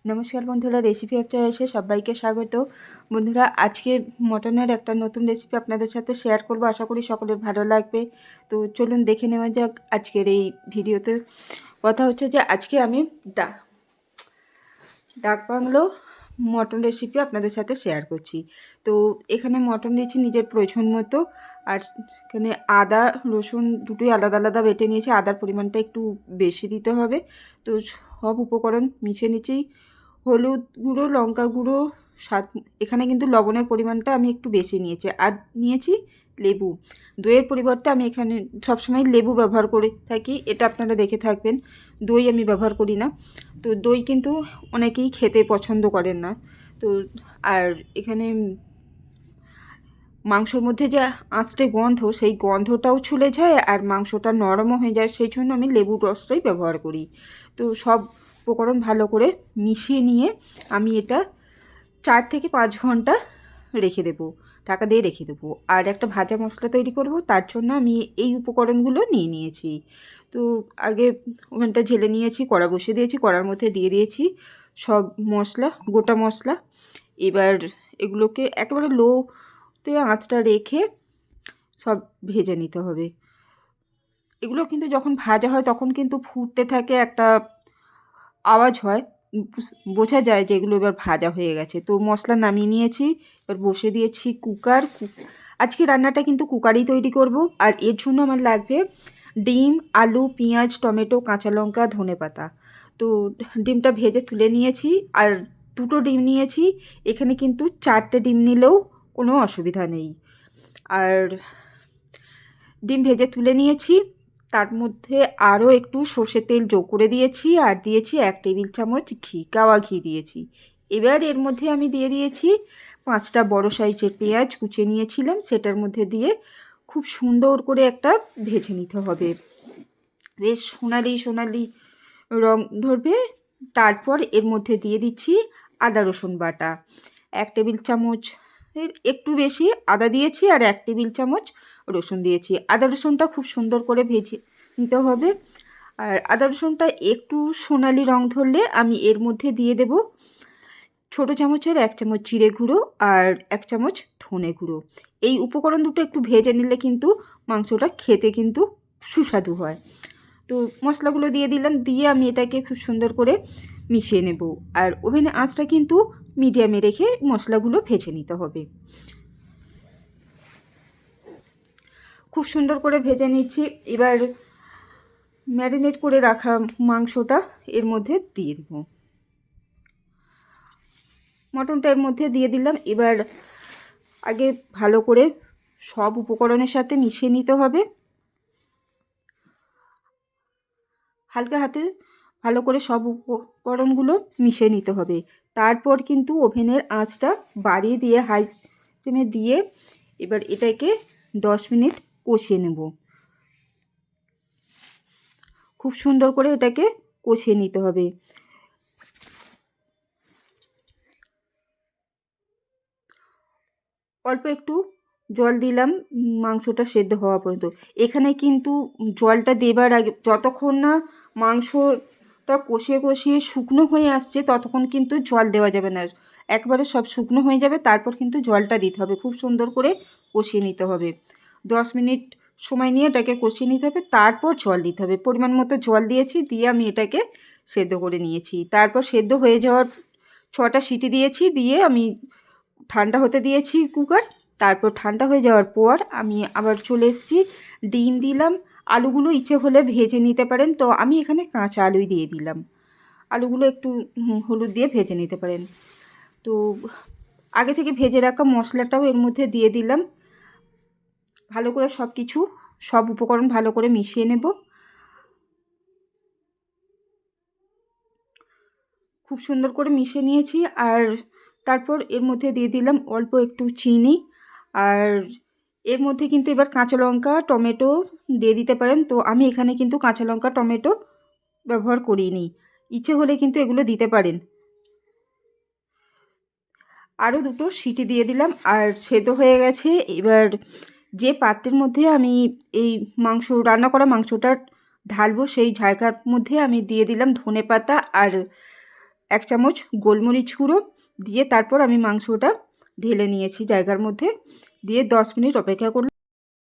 নমস্কার বন্ধুরা, recipe of চয়েসে সবাইকে স্বাগত। বন্ধুরা, আজকে মটনের একটা নতুন রেসিপি আপনাদের সাথে শেয়ার করব। আশা করি সকলের ভালো লাগবে। তো চলুন দেখে নেওয়া যাক আজকের এই ভিডিওতে। কথা হচ্ছে যে আজকে আমি ডাক বাংলো মটন রেসিপি আপনাদের সাথে শেয়ার করছি। তো এখানে মটন নিয়েছি নিজের প্রয়োজন মতো, আর এখানে আদা রসুন দুটোই আলাদা আলাদা বেটে নিয়েছি। আদার পরিমাণটা একটু বেশি দিতে হবে। তো সব উপকরণ মিশিয়ে নিচ্ছি। হলুদ গুঁড়ো, লঙ্কা গুঁড়ো, স্বাদ। এখানে কিন্তু লবণের পরিমাণটা আমি একটু বেশি নিয়েছি। আর নিয়েছি লেবু। দইয়ের পরিবর্তে আমি এখানে সবসময় লেবু ব্যবহার করে থাকি, এটা আপনারা দেখে থাকবেন। দই আমি ব্যবহার করি না। তো দই কিন্তু অনেকেই খেতে পছন্দ করেন না। তো আর এখানে মাংসর মধ্যে যে আঁচটে গন্ধ, সেই গন্ধটাও চলে যায় আর মাংসটা নরমও হয়ে যায়। সেই জন্য আমি লেবুর রসটাই ব্যবহার করি। তো সব উপকরণ ভালো করে মিশিয়ে নিয়ে আমি এটা 4 থেকে 5 ঘন্টা রেখে দেবো, ঢাকা দিয়ে রেখে দেবো। আর একটা ভাজা মশলা তৈরি করব, তার জন্য আমি এই উপকরণগুলো নিয়ে নিয়েছি। তো আগে ওভেনটা ঝেলে নিয়েছি, কড়া বসিয়ে দিয়েছি, কড়ার মধ্যে দিয়ে দিয়েছি সব মশলা, গোটা মশলা। এবার এগুলোকে একেবারে লোতে আঁচটা রেখে সব ভেজে নিতে হবে। এগুলো কিন্তু যখন ভাজা হয় তখন কিন্তু ফুটতে থাকে, একটা আওয়াজ হয়, বোঝা যায় যে এগুলো এবার ভাজা হয়ে গেছে। তো মশলা নামিয়ে নিয়েছি, এবার বসে দিয়েছি কুকার। আজকে রান্নাটা কিন্তু কুকারেই তৈরি করব। আর এর জন্য আমার লাগবে ডিম, আলু, পেঁয়াজ, টমেটো, কাঁচা লঙ্কা, ধনেপাতা। তো ডিমটা ভেজে তুলে নিয়েছি। আর দুটো ডিম নিয়েছি, এখানে কিন্তু 4টে ডিম নিলেও কোনো অসুবিধা নেই। আর ডিম ভেজে তুলে নিয়েছি, তার মধ্যে আরও একটু সর্ষের তেল যোগ করে দিয়েছি, আর দিয়েছি 1 টেবিল চামচ ঘি, গাওয়া ঘি দিয়েছি। এবার এর মধ্যে আমি দিয়ে দিয়েছি 5টা বড় সাইজের পেঁয়াজ কুচিয়ে নিয়েছিলাম, সেটার মধ্যে দিয়ে খুব সুন্দর করে একটা ভেজে নিতে হবে। বেশ সোনালি সোনালি রং ধরবে। তারপর এর মধ্যে দিয়ে দিচ্ছি আদা রসুন বাটা। 1 টেবিল চামচ এর একটু বেশি আদা দিয়েছি, আর 1 টেবিল চামচ রসুন দিয়েছি। আদা রসুনটা খুব সুন্দর করে ভেজে নিতে হবে। আর আদা রসুনটা একটু সোনালি রং ধরলে আমি এর মধ্যে দিয়ে দেব ছোটো চামচের 1 চামচ জিরে গুঁড়ো আর 1 চামচ ধনে গুঁড়ো। এই উপকরণ দুটো একটু ভেজে নিলে কিন্তু মাংসটা খেতে কিন্তু সুস্বাদু হয়। তো মশলাগুলো দিয়ে দিলাম, দিয়ে আমি এটাকে খুব সুন্দর করে মিশিয়ে নেব। আর ওভেনে আঁচটা কিন্তু মিডিয়ামে রেখে মশলাগুলো ভেজে নিতে হবে। খুব সুন্দর করে ভেজে নিচ্ছি। এবার ম্যারিনেট করে রাখা মাংসটা এর মধ্যে দিয়ে দেব। মটনটা এর মধ্যে দিয়ে দিলাম। এবার আগে ভালো করে সব উপকরণের সাথে মিশিয়ে নিতে হবে। হালকা হাতে ভালো করে সব উপকরণগুলো মিশিয়ে নিতে হবে। তারপর কিন্তু ওভেনের আঁচটা বাড়িয়ে দিয়ে হাই ফ্লেমে দিয়ে এবার এটাকে 10 মিনিট কষিয়ে নেব। খুব সুন্দর করে এটাকে কষিয়ে নিতে হবে। অল্প একটু জল দিলাম মাংসটা সেদ্ধ হওয়া পর্যন্ত। এখানে কিন্তু জলটা দেবার আগে, যতক্ষণ না মাংসটা কষিয়ে কষিয়ে শুকনো হয়ে আসছে ততক্ষণ কিন্তু জল দেওয়া যাবে না। একবারে সব শুকনো হয়ে যাবে তারপর কিন্তু জলটা দিতে হবে। খুব সুন্দর করে কষিয়ে নিতে হবে। 10 মিনিট সময় নিয়ে এটাকে কষিয়ে নিতে হবে, তারপর জল দিতে হবে। পরিমাণ মতো জল দিয়েছি, দিয়ে আমি এটাকে সেদ্ধ করে নিয়েছি। তারপর সেদ্ধ হয়ে যাওয়ার 6টা সিটি দিয়েছি, দিয়ে আমি ঠান্ডা হতে দিয়েছি কুকার। তারপর ঠান্ডা হয়ে যাওয়ার পর আমি আবার চলে এসেছি, ডিম দিলাম। আলুগুলো ইচ্ছে হলে ভেজে নিতে পারেন, তো আমি এখানে কাঁচা আলুই দিয়ে দিলাম। আলুগুলো একটু হলুদ দিয়ে ভেজে নিতে পারেন। তো আগে থেকে ভেজে রাখা মশলাটাও এর মধ্যে দিয়ে দিলাম। ভালো করে সব উপকরণ ভালো করে মিশিয়ে নেব। খুব সুন্দর করে মিশিয়ে নিয়েছি। আর তারপর এর মধ্যে দিয়ে দিলাম অল্প একটু চিনি। আর এর মধ্যে কিন্তু এবার কাঁচা লঙ্কা টমেটো দিয়ে দিতে পারেন, তো আমি এখানে কিন্তু কাঁচা লঙ্কা টমেটো ব্যবহার করিনি। ইচ্ছে হলে কিন্তু এগুলো দিতে পারেন। আরও দুটো সিটি দিয়ে দিলাম, আর সেদ্ধ হয়ে গেছে। এবার যে পাত্রের মধ্যে আমি এই রান্না করা মাংসটা ঢালবো, সেই জায়গার মধ্যে আমি দিয়ে দিলাম ধনেপাতা আর 1 চামচ গোলমরিচ গুঁড়ো দিয়ে তারপর আমি মাংসটা ঢেলে নিয়েছি জায়গার মধ্যে, দিয়ে 10 মিনিট অপেক্ষা করলাম।